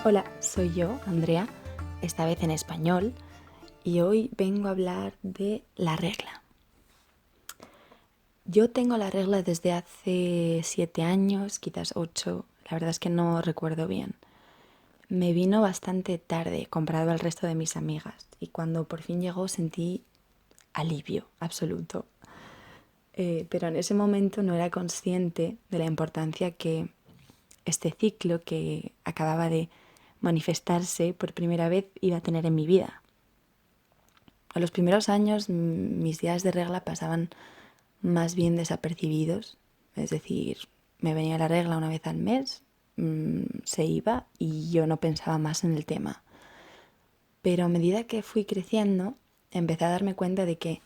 Hola, soy yo, Andrea, esta vez en español, y hoy vengo a hablar de la regla. Yo tengo la regla desde hace 7 años, quizás 8, la verdad es que no recuerdo bien. Me vino bastante tarde comparado al resto de mis amigas, y cuando por fin llegó sentí alivio absoluto. Pero en ese momento no era consciente de la importancia que este ciclo que acababa de manifestarse por primera vez iba a tener en mi vida. A los primeros años mis días de regla pasaban más bien desapercibidos, es decir, me venía la regla una vez al mes, se iba y yo no pensaba más en el tema. Pero a medida que fui creciendo, empecé a darme cuenta de que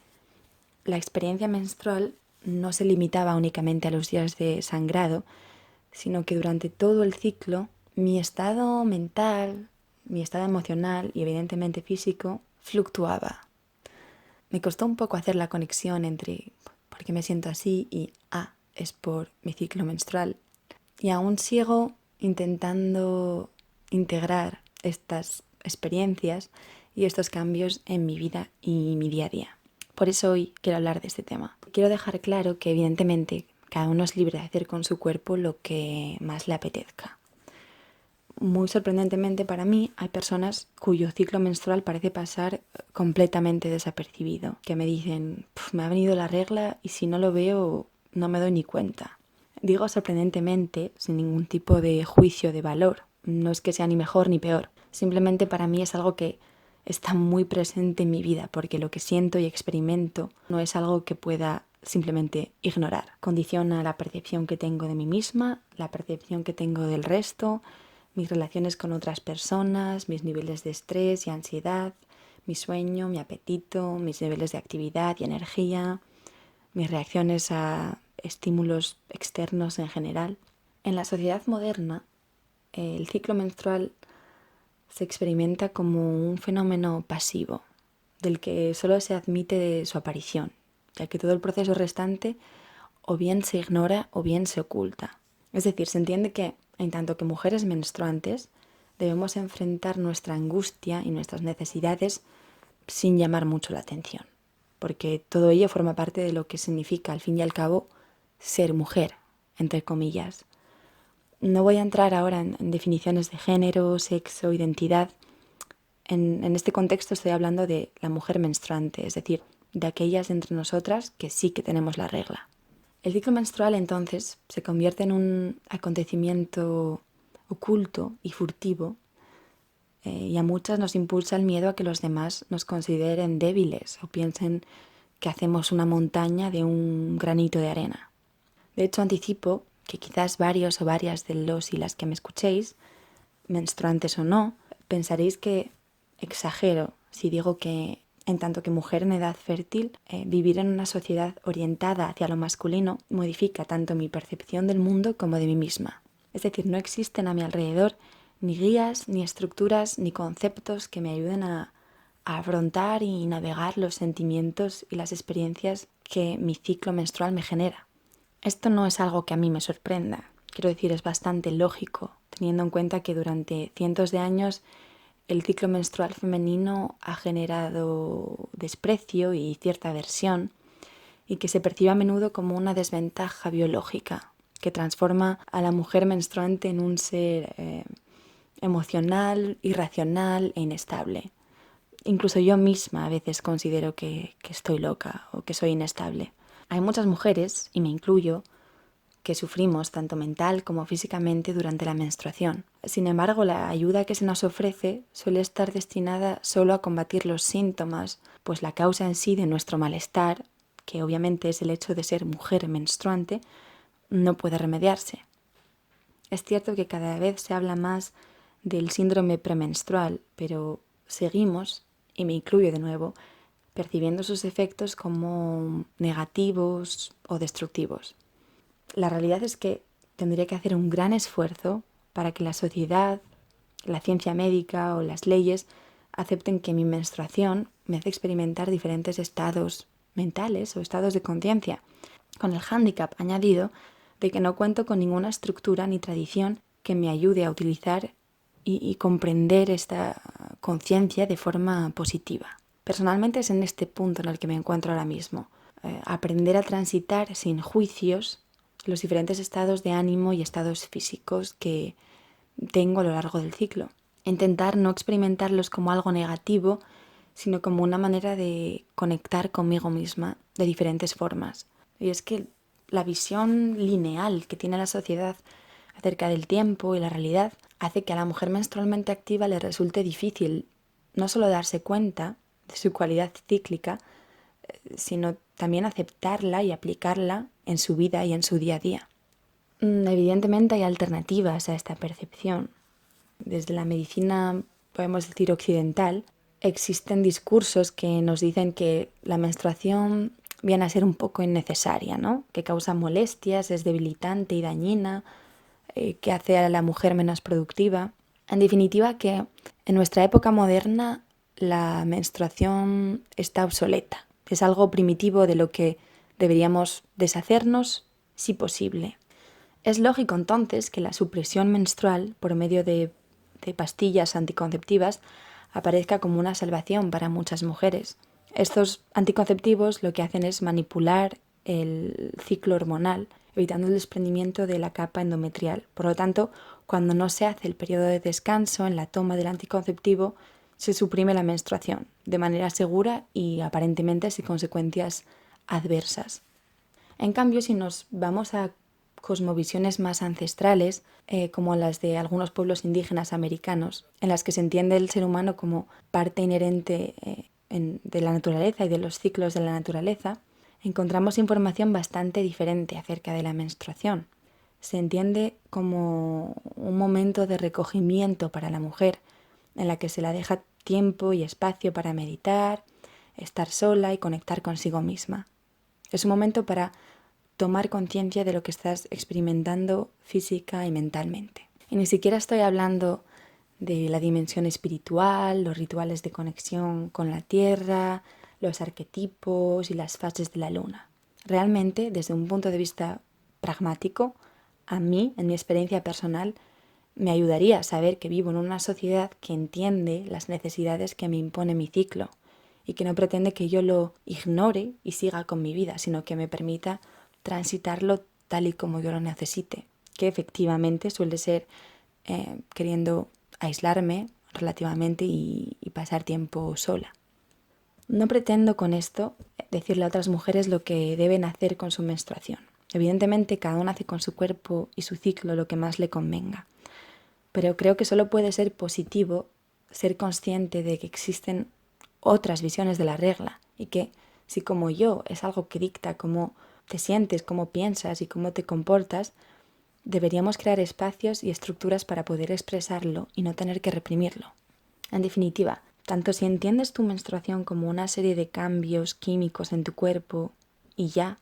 la experiencia menstrual no se limitaba únicamente a los días de sangrado, sino que durante todo el ciclo mi estado mental, mi estado emocional y evidentemente físico fluctuaba. Me costó un poco hacer la conexión entre por qué me siento así y es por mi ciclo menstrual. Y aún sigo intentando integrar estas experiencias y estos cambios en mi vida y mi día a día. Por eso hoy quiero hablar de este tema. Quiero dejar claro que evidentemente cada uno es libre de hacer con su cuerpo lo que más le apetezca. Muy sorprendentemente para mí, hay personas cuyo ciclo menstrual parece pasar completamente desapercibido, que me dicen, me ha venido la regla y si no lo veo no me doy ni cuenta. Digo sorprendentemente, sin ningún tipo de juicio de valor. No es que sea ni mejor ni peor. Simplemente para mí es algo que está muy presente en mi vida, porque lo que siento y experimento no es algo que pueda simplemente ignorar. Condiciona la percepción que tengo de mí misma, la percepción que tengo del resto, mis relaciones con otras personas, mis niveles de estrés y ansiedad, mi sueño, mi apetito, mis niveles de actividad y energía, mis reacciones a estímulos externos en general. En la sociedad moderna, el ciclo menstrual se experimenta como un fenómeno pasivo, del que solo se admite su aparición, ya que todo el proceso restante o bien se ignora o bien se oculta. Es decir, se entiende que, en tanto que mujeres menstruantes, debemos enfrentar nuestra angustia y nuestras necesidades sin llamar mucho la atención, porque todo ello forma parte de lo que significa, al fin y al cabo, ser mujer, entre comillas. No voy a entrar ahora en definiciones de género, sexo, identidad. En este contexto estoy hablando de la mujer menstruante, es decir, de aquellas entre nosotras que sí que tenemos la regla. El ciclo menstrual entonces se convierte en un acontecimiento oculto y furtivo y a muchas nos impulsa el miedo a que los demás nos consideren débiles o piensen que hacemos una montaña de un granito de arena. De hecho, anticipo que quizás varios o varias de los y las que me escuchéis, menstruantes o no, pensaréis que exagero si digo que, en tanto que mujer en edad fértil, vivir en una sociedad orientada hacia lo masculino modifica tanto mi percepción del mundo como de mí misma. Es decir, no existen a mi alrededor ni guías, ni estructuras, ni conceptos que me ayuden a afrontar y navegar los sentimientos y las experiencias que mi ciclo menstrual me genera. Esto no es algo que a mí me sorprenda, quiero decir, es bastante lógico, teniendo en cuenta que durante cientos de años el ciclo menstrual femenino ha generado desprecio y cierta aversión y que se percibe a menudo como una desventaja biológica que transforma a la mujer menstruante en un ser emocional, irracional e inestable. Incluso yo misma a veces considero que estoy loca o que soy inestable. Hay muchas mujeres, y me incluyo, que sufrimos tanto mental como físicamente durante la menstruación. Sin embargo, la ayuda que se nos ofrece suele estar destinada solo a combatir los síntomas, pues la causa en sí de nuestro malestar, que obviamente es el hecho de ser mujer menstruante, no puede remediarse. Es cierto que cada vez se habla más del síndrome premenstrual, pero seguimos, y me incluyo de nuevo, percibiendo sus efectos como negativos o destructivos. La realidad es que tendría que hacer un gran esfuerzo para que la sociedad, la ciencia médica o las leyes acepten que mi menstruación me hace experimentar diferentes estados mentales o estados de conciencia, con el hándicap añadido de que no cuento con ninguna estructura ni tradición que me ayude a utilizar y comprender esta conciencia de forma positiva. Personalmente es en este punto en el que me encuentro ahora mismo. Aprender a transitar sin juicios los diferentes estados de ánimo y estados físicos que tengo a lo largo del ciclo. Intentar no experimentarlos como algo negativo, sino como una manera de conectar conmigo misma de diferentes formas. Y es que la visión lineal que tiene la sociedad acerca del tiempo y la realidad hace que a la mujer menstrualmente activa le resulte difícil no solo darse cuenta de su cualidad cíclica, sino también aceptarla y aplicarla en su vida y en su día a día. Evidentemente hay alternativas a esta percepción. Desde la medicina, podemos decir, occidental, existen discursos que nos dicen que la menstruación viene a ser un poco innecesaria, ¿no? Que causa molestias, es debilitante y dañina, que hace a la mujer menos productiva. En definitiva, que en nuestra época moderna la menstruación está obsoleta. Es algo primitivo de lo que deberíamos deshacernos, si posible. Es lógico entonces que la supresión menstrual por medio de pastillas anticonceptivas aparezca como una salvación para muchas mujeres. Estos anticonceptivos lo que hacen es manipular el ciclo hormonal, evitando el desprendimiento de la capa endometrial. Por lo tanto, cuando no se hace el periodo de descanso en la toma del anticonceptivo, se suprime la menstruación de manera segura y aparentemente sin consecuencias adversas. En cambio, si nos vamos a cosmovisiones más ancestrales, como las de algunos pueblos indígenas americanos, en las que se entiende el ser humano como parte inherente de la naturaleza y de los ciclos de la naturaleza, encontramos información bastante diferente acerca de la menstruación. Se entiende como un momento de recogimiento para la mujer, en la que se la deja tiempo y espacio para meditar, estar sola y conectar consigo misma. Es un momento para tomar conciencia de lo que estás experimentando física y mentalmente. Y ni siquiera estoy hablando de la dimensión espiritual, los rituales de conexión con la tierra, los arquetipos y las fases de la luna. Realmente, desde un punto de vista pragmático, a mí, en mi experiencia personal, me ayudaría a saber que vivo en una sociedad que entiende las necesidades que me impone mi ciclo y que no pretende que yo lo ignore y siga con mi vida, sino que me permita transitarlo tal y como yo lo necesite, que efectivamente suele ser queriendo aislarme relativamente y pasar tiempo sola. No pretendo con esto decirle a otras mujeres lo que deben hacer con su menstruación. Evidentemente cada una hace con su cuerpo y su ciclo lo que más le convenga, pero creo que solo puede ser positivo ser consciente de que existen otras visiones de la regla y que si como yo es algo que dicta cómo te sientes, cómo piensas y cómo te comportas, deberíamos crear espacios y estructuras para poder expresarlo y no tener que reprimirlo. En definitiva, tanto si entiendes tu menstruación como una serie de cambios químicos en tu cuerpo y ya,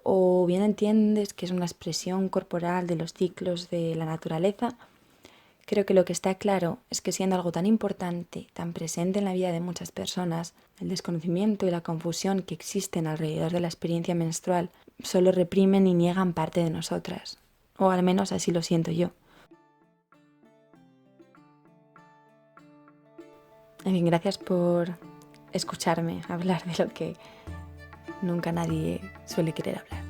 o bien entiendes que es una expresión corporal de los ciclos de la naturaleza, creo que lo que está claro es que siendo algo tan importante, tan presente en la vida de muchas personas, el desconocimiento y la confusión que existen alrededor de la experiencia menstrual solo reprimen y niegan parte de nosotras. O al menos así lo siento yo. En fin, gracias por escucharme hablar de lo que nunca nadie suele querer hablar.